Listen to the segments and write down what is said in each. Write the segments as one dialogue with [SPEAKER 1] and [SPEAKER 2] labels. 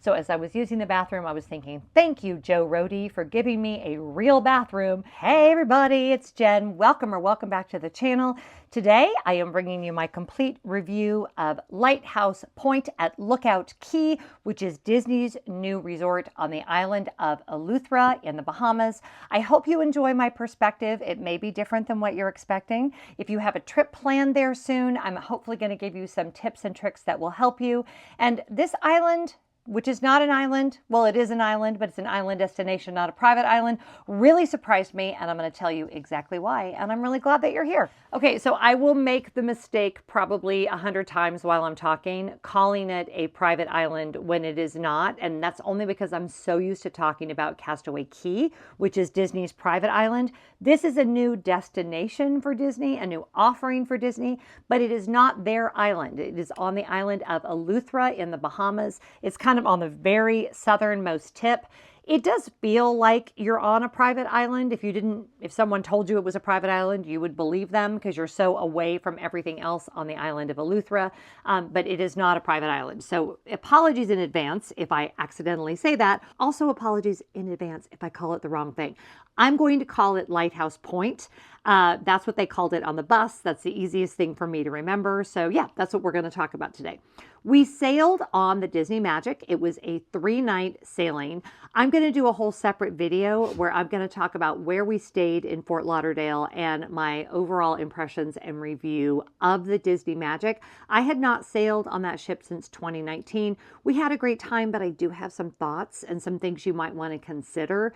[SPEAKER 1] So as I was using the bathroom, I was thinking, thank you, Joe Rohde, for giving me a real bathroom. Hey, everybody, it's Jen. Welcome back to the channel. Today, I am bringing you my complete review of Lighthouse Point at Lookout Cay, which is Disney's new resort on the island of Eleuthera in the Bahamas. I hope you enjoy my perspective. It may be different than what you're expecting. If you have a trip planned there soon, I'm hopefully going to give you some tips and tricks that will help you. And this island, which is not an island. Well, it is an island, but it's an island destination, not a private island, really surprised me, and I'm going to tell you exactly why, and I'm really glad that you're here. Okay, so I will make the mistake probably 100 times while I'm talking, calling it a private island when it is not, and that's only because I'm so used to talking about Castaway Cay, which is Disney's private island. This is a new destination for Disney, a new offering for Disney, but it is not their island. It is on the island of Eleuthera in the Bahamas. It's kind of on the very southernmost tip. It does feel like you're on a private island. If someone told you it was a private island, you would believe them because you're so away from everything else on the island of Eleuthera, but it is not a private island. So apologies in advance if I accidentally say that. Also apologies in advance if I call it the wrong thing. I'm going to call it Lighthouse Point. That's what they called it on the bus. That's the easiest thing for me to remember. So yeah, that's what we're going to talk about today. We sailed on the Disney Magic. It was a 3-night sailing. I'm going to do a whole separate video where I'm going to talk about where we stayed in Fort Lauderdale and my overall impressions and review of the Disney Magic. I had not sailed on that ship since 2019. We had a great time, but I do have some thoughts and some things you might want to consider,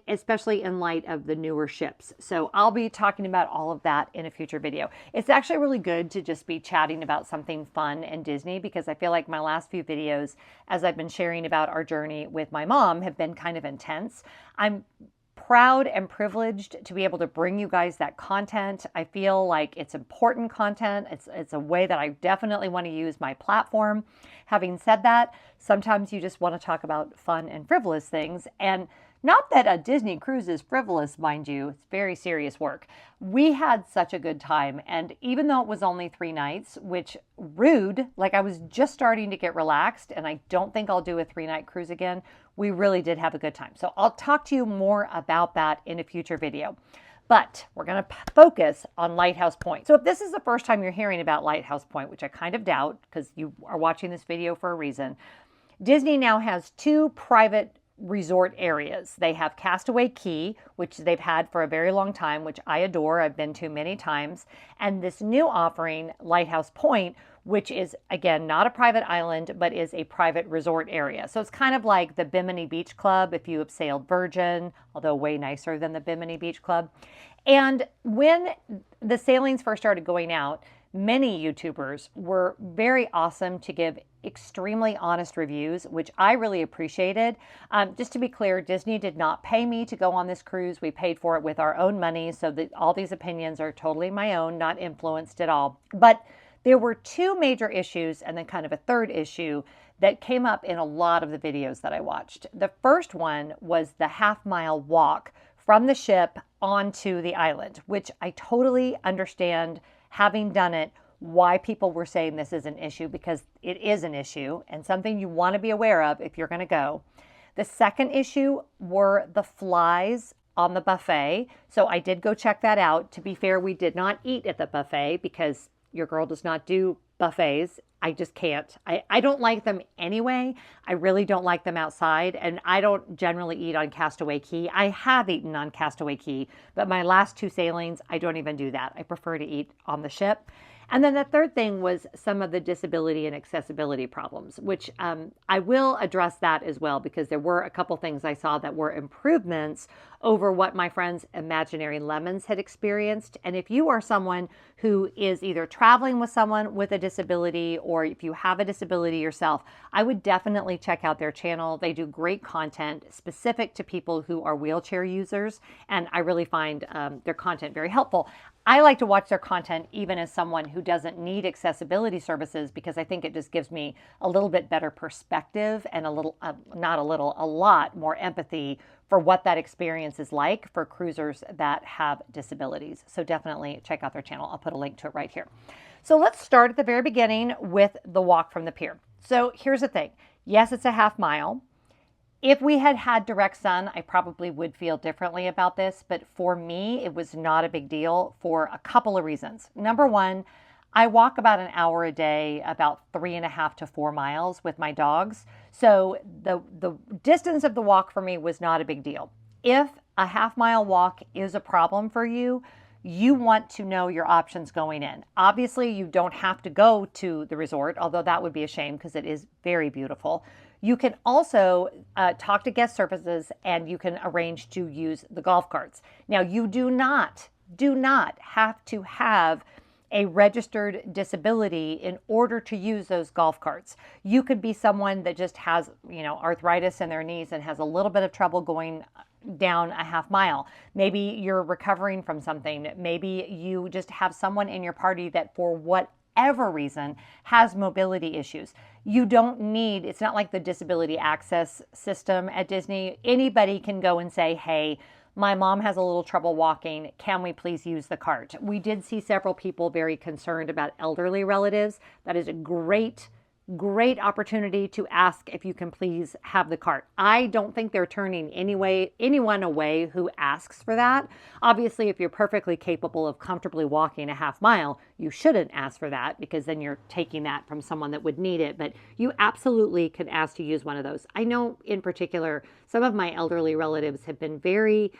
[SPEAKER 1] especially in light of the newer ships. So I'll be talking about all of that in a future video. It's actually really good to just be chatting about something fun and Disney, because I feel like my last few videos, as I've been sharing about our journey with my mom, have been kind of intense. I'm proud and privileged to be able to bring you guys that content. I feel like it's important content. It's a way that I definitely want to use my platform. Having said that, sometimes you just want to talk about fun and frivolous things, and not that a Disney cruise is frivolous, mind you. It's very serious work. We had such a good time, and even though it was only 3 nights, which rude, like I was just starting to get relaxed, and I don't think I'll do a 3-night cruise again, we really did have a good time. So I'll talk to you more about that in a future video. But we're going to focus on Lighthouse Point. So if this is the first time you're hearing about Lighthouse Point, which I kind of doubt because you are watching this video for a reason, Disney now has 2 private resort areas. They have Castaway Cay, which they've had for a very long time, which I adore. I've been to many times. And this new offering, Lighthouse Point, which is, again, not a private island, but is a private resort area. So it's kind of like the Bimini Beach Club if you have sailed Virgin, although way nicer than the Bimini Beach Club. And when the sailings first started going out, many YouTubers were very awesome to give extremely honest reviews, which I really appreciated. Just to be clear, Disney did not pay me to go on this cruise. We paid for it with our own money, so that all these opinions are totally my own, not influenced at all. But there were 2 major issues and then kind of a third issue that came up in a lot of the videos that I watched. The first one was the half-mile walk from the ship onto the island, which I totally understand, having done it, why people were saying this is an issue, because it is an issue and something you want to be aware of if you're going to go. The second issue were the flies on the buffet. So I did go check that out. To be fair, we did not eat at the buffet because your girl does not do buffets. I just can't. I don't like them anyway. I really don't like them outside, and I don't generally eat on Castaway Cay. I have eaten on Castaway Cay, but my last 2 sailings, I don't even do that. I prefer to eat on the ship. And then the third thing was some of the disability and accessibility problems, which I will address that as well, because there were a couple things I saw that were improvements over what my friends Imaginary Lemons had experienced. And if you are someone who is either traveling with someone with a disability, or if you have a disability yourself, I would definitely check out their channel. They do great content specific to people who are wheelchair users, and I really find their content very helpful. I like to watch their content even as someone who doesn't need accessibility services, because I think it just gives me a little bit better perspective and a lot more empathy for what that experience is like for cruisers that have disabilities. So definitely check out their channel. I'll put a link to it right here. So let's start at the very beginning with the walk from the pier. So here's the thing. Yes, it's a half mile. If we had had direct sun, I probably would feel differently about this, but for me, it was not a big deal for a couple of reasons. Number one, I walk about an hour a day, about 3.5 to 4 miles with my dogs. So the distance of the walk for me was not a big deal. If a half-mile walk is a problem for you, you want to know your options going in. Obviously, you don't have to go to the resort, although that would be a shame because it is very beautiful. You can also talk to guest services and you can arrange to use the golf carts. Now, you do not have to have a registered disability in order to use those golf carts. You could be someone that just has, arthritis in their knees and has a little bit of trouble going down a half mile. Maybe you're recovering from something. Maybe you just have someone in your party that for whatever reason has mobility issues. You don't need, it's not like the disability access system at Disney. Anybody can go and say, hey, my mom has a little trouble walking. Can we please use the cart? We did see several people very concerned about elderly relatives. That is a great opportunity to ask if you can please have the cart. I don't think they're turning anyone away who asks for that. Obviously, if you're perfectly capable of comfortably walking a half mile, you shouldn't ask for that because then you're taking that from someone that would need it. But you absolutely can ask to use one of those. I know in particular, some of my elderly relatives have been very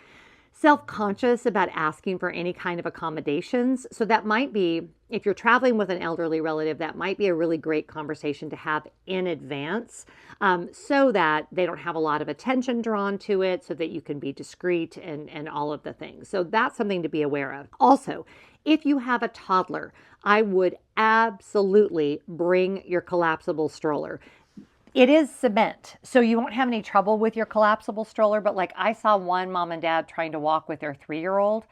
[SPEAKER 1] self-conscious about asking for any kind of accommodations. So that might be, if you're traveling with an elderly relative, that might be a really great conversation to have in advance so that they don't have a lot of attention drawn to it, so that you can be discreet and all of the things. So that's something to be aware of. Also, if you have a toddler, I would absolutely bring your collapsible stroller. It is cement, so you won't have any trouble with your collapsible stroller, but like I saw one mom and dad trying to walk with their 3-year-old,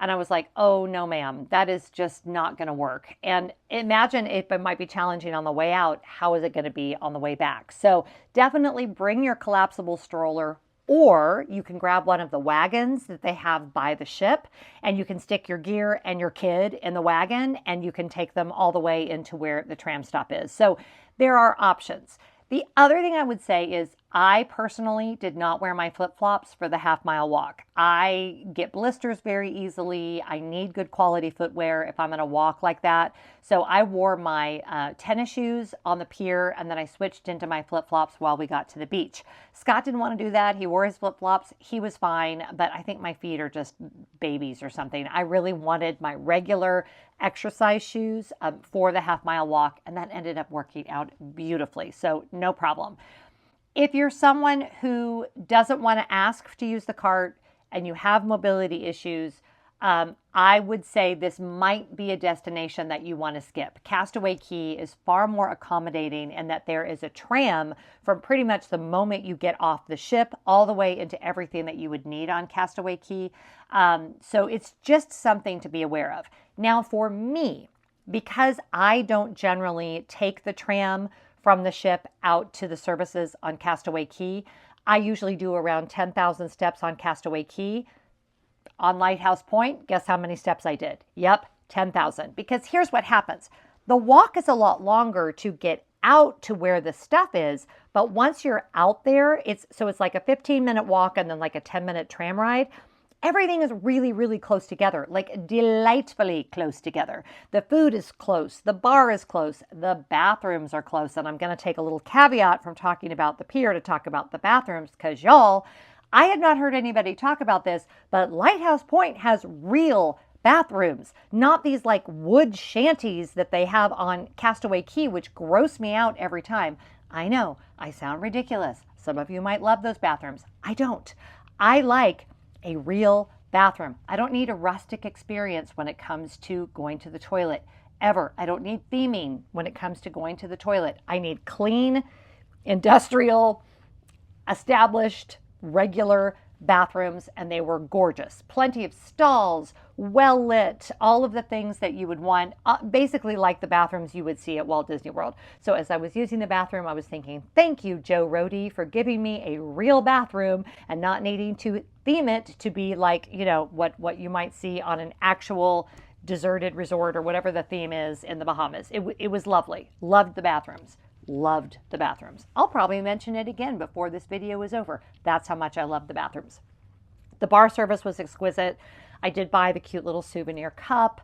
[SPEAKER 1] and I was like, oh no ma'am, that is just not going to work. And imagine if it might be challenging on the way out, how is it going to be on the way back? So definitely bring your collapsible stroller, or you can grab one of the wagons that they have by the ship, and you can stick your gear and your kid in the wagon, and you can take them all the way into where the tram stop is. So there are options. The other thing I would say is I personally did not wear my flip-flops for the half-mile walk. I get blisters very easily. I need good quality footwear if I'm going to walk like that. So I wore my tennis shoes on the pier, and then I switched into my flip-flops while we got to the beach. Scott didn't want to do that. He wore his flip-flops. He was fine, but I think my feet are just babies or something. I really wanted my regular exercise shoes for the half-mile walk, and that ended up working out beautifully. So no problem. If you're someone who doesn't want to ask to use the cart and you have mobility issues, I would say this might be a destination that you want to skip. Castaway Cay is far more accommodating in that there is a tram from pretty much the moment you get off the ship all the way into everything that you would need on Castaway Cay. So it's just something to be aware of. Now for me, because I don't generally take the tram from the ship out to the services on Castaway Cay, I usually do around 10,000 steps on Castaway Cay. On Lighthouse Point, guess how many steps I did? Yep, 10,000. Because here's what happens. The walk is a lot longer to get out to where the stuff is, but once you're out there, it's like a 15-minute walk and then like a 10-minute tram ride. Everything is really, really close together, like delightfully close together. The food is close, the bar is close, the bathrooms are close. And I'm going to take a little caveat from talking about the pier to talk about the bathrooms because y'all, I had not heard anybody talk about this, but Lighthouse Point has real bathrooms, not these like wood shanties that they have on Castaway Cay, which gross me out every time. I know, I sound ridiculous. Some of you might love those bathrooms. I don't. I like a real bathroom. I don't need a rustic experience when it comes to going to the toilet, ever. I don't need theming when it comes to going to the toilet. I need clean, industrial, established, regular bathrooms, and they were gorgeous. Plenty of stalls, well lit, all of the things that you would want, basically like the bathrooms you would see at Walt Disney World. So as I was using the bathroom, I was thinking, thank you, Joe Rohde, for giving me a real bathroom and not needing to theme it to be like, what you might see on an actual deserted resort or whatever the theme is in the Bahamas. It was lovely. Loved the bathrooms. loved the bathrooms. I'll probably mention it again before this video is over. That's how much I love the bathrooms. The bar service was exquisite. I did buy the cute little souvenir cup.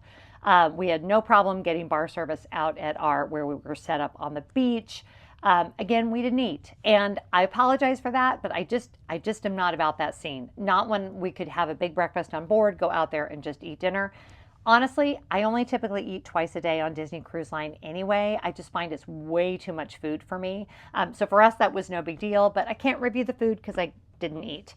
[SPEAKER 1] We had no problem getting bar service out at where we were set up on the beach. Again, we didn't eat, and I apologize for that, but I just am not about that scene. Not when we could have a big breakfast on board, go out there and just eat dinner. Honestly, I only typically eat twice a day on Disney Cruise Line anyway. I just find it's way too much food for me. So for us, that was no big deal, but I can't review the food because I didn't eat.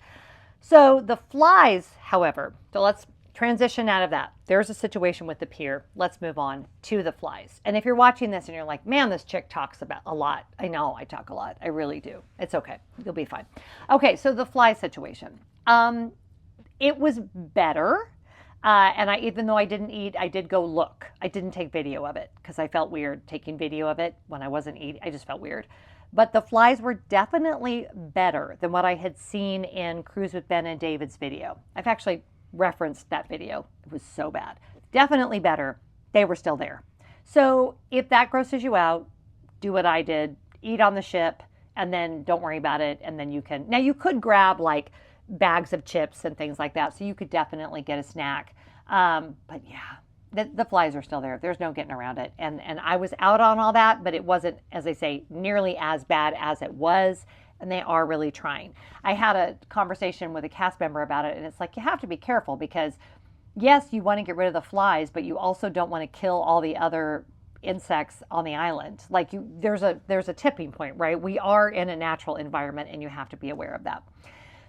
[SPEAKER 1] So the flies, however, so let's transition out of that. There's a situation with the pier. Let's move on to the flies. And if you're watching this and you're like, man, this chick talks about a lot. I know I talk a lot. I really do. It's okay. You'll be fine. Okay, so the fly situation. It was better. And even though I didn't eat, I did go look. I didn't take video of it because I felt weird taking video of it when I wasn't eating. I just felt weird. But the flies were definitely better than what I had seen in Cruise with Ben and David's video. I've actually referenced that video. It was so bad. Definitely better. They were still there. So if that grosses you out, do what I did. Eat on the ship and then don't worry about it. And then you can, now you could grab like bags of chips and things like that. So you could definitely get a snack. But yeah, the flies are still there. There's no getting around it. And I was out on all that, but it wasn't, as I say, nearly as bad as it was. And they are really trying. I had a conversation with a cast member about it, and it's like, you have to be careful because yes, you want to get rid of the flies, but you also don't want to kill all the other insects on the island. Like there's a tipping point, right? We are in a natural environment and you have to be aware of that.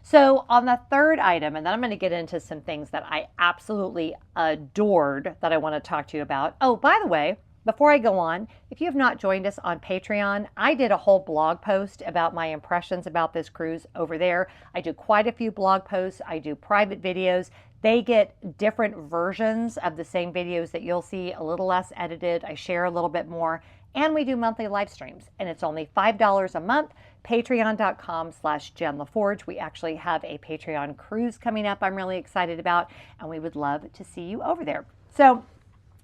[SPEAKER 1] So on the third item, and then I'm going to get into some things that I absolutely adored that I want to talk to you about. Oh, by the way, before I go on, if you have not joined us on Patreon, I did a whole blog post about my impressions about this cruise over there. I do quite a few blog posts. I do private videos. They get different versions of the same videos that you'll see, a little less edited. I share a little bit more. And we do monthly live streams, and it's only $5 a month. Patreon.com/JenLaForge. We actually have a Patreon cruise coming up I'm really excited about, and we would love to see you over there. So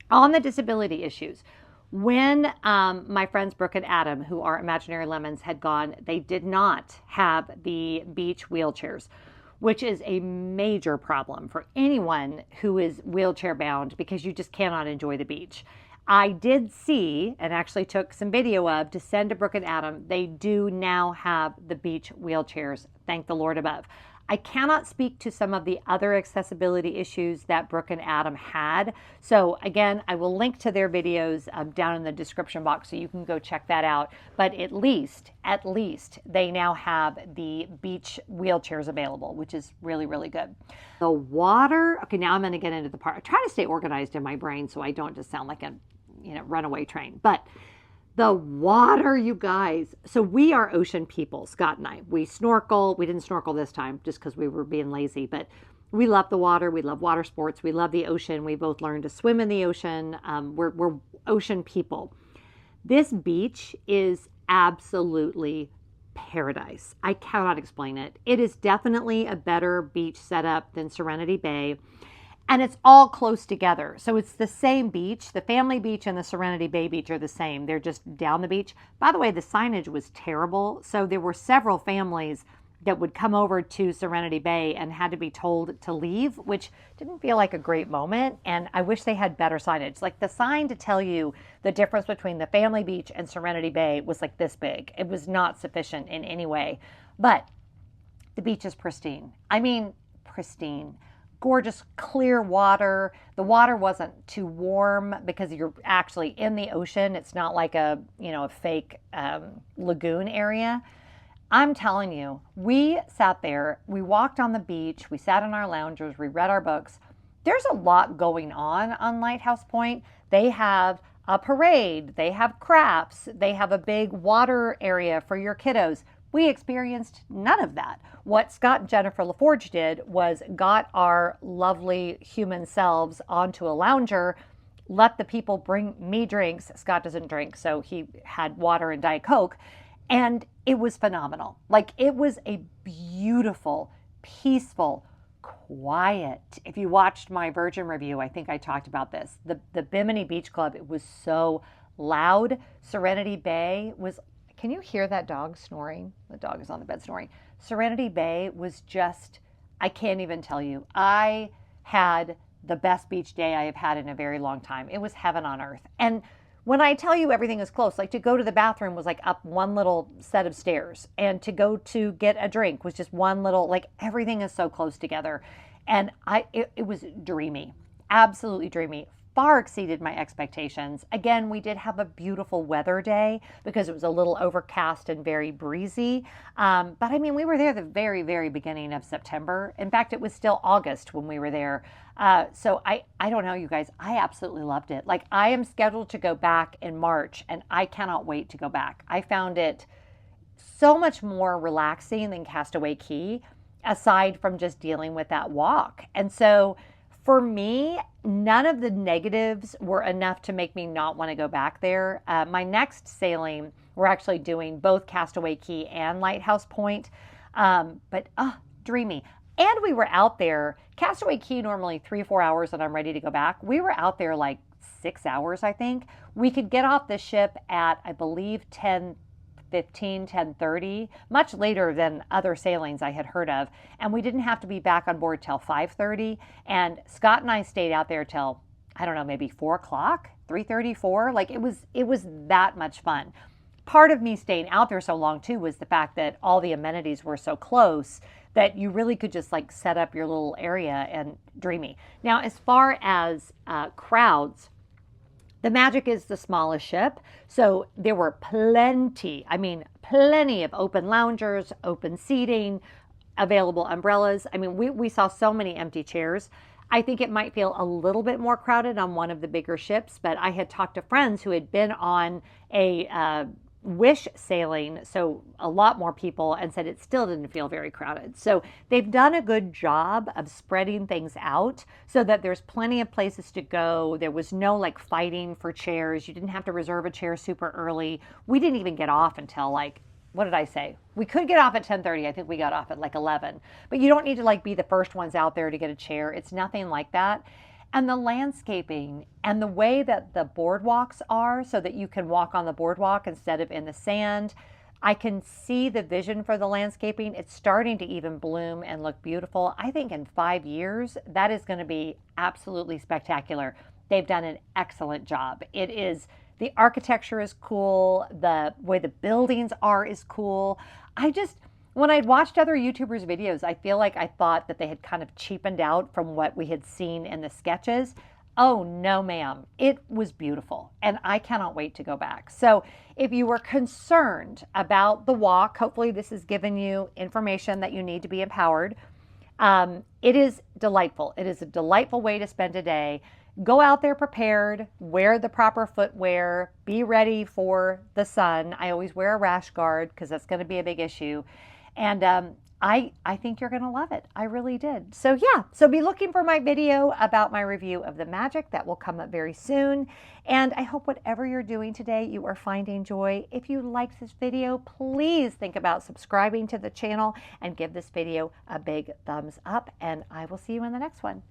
[SPEAKER 1] on the disability issues, when my friends Brooke and Adam, who are Imaginary Lemons, had gone, they did not have the beach wheelchairs, which is a major problem for anyone who is wheelchair bound because you just cannot enjoy the beach. I did see, and actually took some video of, to send to Brooke and Adam, they do now have the beach wheelchairs, thank the Lord above. I cannot speak to some of the other accessibility issues that Brooke and Adam had. So again, I will link to their videos down in the description box so you can go check that out. But at least they now have the beach wheelchairs available, which is really, really good. The water, okay, now I'm going to get into the part. I try to stay organized in my brain so I don't just sound like a runaway train. But the water, you guys. So we are ocean people, Scott and I. We snorkel. We didn't snorkel this time just because we were being lazy, but we love the water. We love water sports. We love the ocean. We both learned to swim in the ocean. We're ocean people. This beach is absolutely paradise. I cannot explain it. It is definitely a better beach setup than Serenity Bay. And it's all close together. So it's the same beach. The Family Beach and the Serenity Bay Beach are the same. They're just down the beach. By the way, the signage was terrible. So there were several families that would come over to Serenity Bay and had to be told to leave, which didn't feel like a great moment. And I wish they had better signage. Like the sign to tell you the difference between the Family Beach and Serenity Bay was like this big. It was not sufficient in any way. But the beach is pristine. I mean, pristine. Gorgeous clear water. The water wasn't too warm because you're actually in the ocean. It's not like a fake lagoon area. I'm telling you, we sat there, we walked on the beach, we sat in our loungers, we read our books. There's a lot going on Lighthouse Point. They have a parade, they have crafts, they have a big water area for your kiddos. We experienced none of that. What Scott and Jennifer LaForge did was got our lovely human selves onto a lounger, let the people bring me drinks. Scott doesn't drink, so he had water and Diet Coke, and it was phenomenal. Like, it was a beautiful, peaceful, quiet. If you watched my Virgin review, I think I talked about this. The Bimini Beach Club, it was so loud. Serenity Bay was Can you hear that dog snoring? The dog is on the bed snoring. Serenity Bay was just, I can't even tell you. I had the best beach day I have had in a very long time. It was heaven on earth. And when I tell you everything is close, like to go to the bathroom was like up one little set of stairs, and to go to get a drink was just one little, like everything is so close together. And it was dreamy, absolutely dreamy. Far exceeded my expectations. Again, we did have a beautiful weather day because it was a little overcast and very breezy. But I mean, we were there the very, very beginning of September. In fact, it was still August when we were there. So I don't know, you guys, I absolutely loved it. Like, I am scheduled to go back in March, and I cannot wait to go back. I found it so much more relaxing than Castaway Cay, aside from just dealing with that walk. And so for me, none of the negatives were enough to make me not want to go back there. My next sailing, we're actually doing both Castaway Cay and Lighthouse Point, but dreamy. And we were out there, Castaway Cay normally 3 or 4 hours and I'm ready to go back. We were out there like 6 hours, I think. We could get off the ship at, I believe, 10:15, 10:30, much later than other sailings I had heard of. And we didn't have to be back on board till 5:30. And Scott and I stayed out there till, I don't know, maybe 4 o'clock, 3:30, 4. Like, it was that much fun. Part of me staying out there so long too was the fact that all the amenities were so close that you really could just like set up your little area and dreamy. Now, as far as crowds, the Magic is the smallest ship, so there were plenty of open loungers, open seating, available umbrellas. I mean, we saw so many empty chairs. I think it might feel a little bit more crowded on one of the bigger ships, but I had talked to friends who had been on a Wish sailing, so a lot more people, and said it still didn't feel very crowded. So they've done a good job of spreading things out so that there's plenty of places to go. There was no like fighting for chairs. You didn't have to reserve a chair super early. We didn't even get off until like, what did I say? We could get off at 10:30. I think we got off at like 11. But you don't need to like be the first ones out there to get a chair. It's nothing like that. And the landscaping and the way that the boardwalks are so that you can walk on the boardwalk instead of in the sand. I can see the vision for the landscaping. It's starting to even bloom and look beautiful. I think in 5 years, that is going to be absolutely spectacular. They've done an excellent job. The architecture is cool. The way the buildings are is cool. When I'd watched other YouTubers' videos, I feel like I thought that they had kind of cheapened out from what we had seen in the sketches. Oh, no, ma'am. It was beautiful, and I cannot wait to go back. So if you were concerned about the walk, hopefully this has given you information that you need to be empowered. It is delightful. It is a delightful way to spend a day. Go out there prepared, wear the proper footwear, be ready for the sun. I always wear a rash guard because that's going to be a big issue. And I think you're going to love it. I really did. So yeah, so be looking for my video about my review of the Magic. That will come up very soon. And I hope whatever you're doing today, you are finding joy. If you liked this video, please think about subscribing to the channel and give this video a big thumbs up. And I will see you in the next one.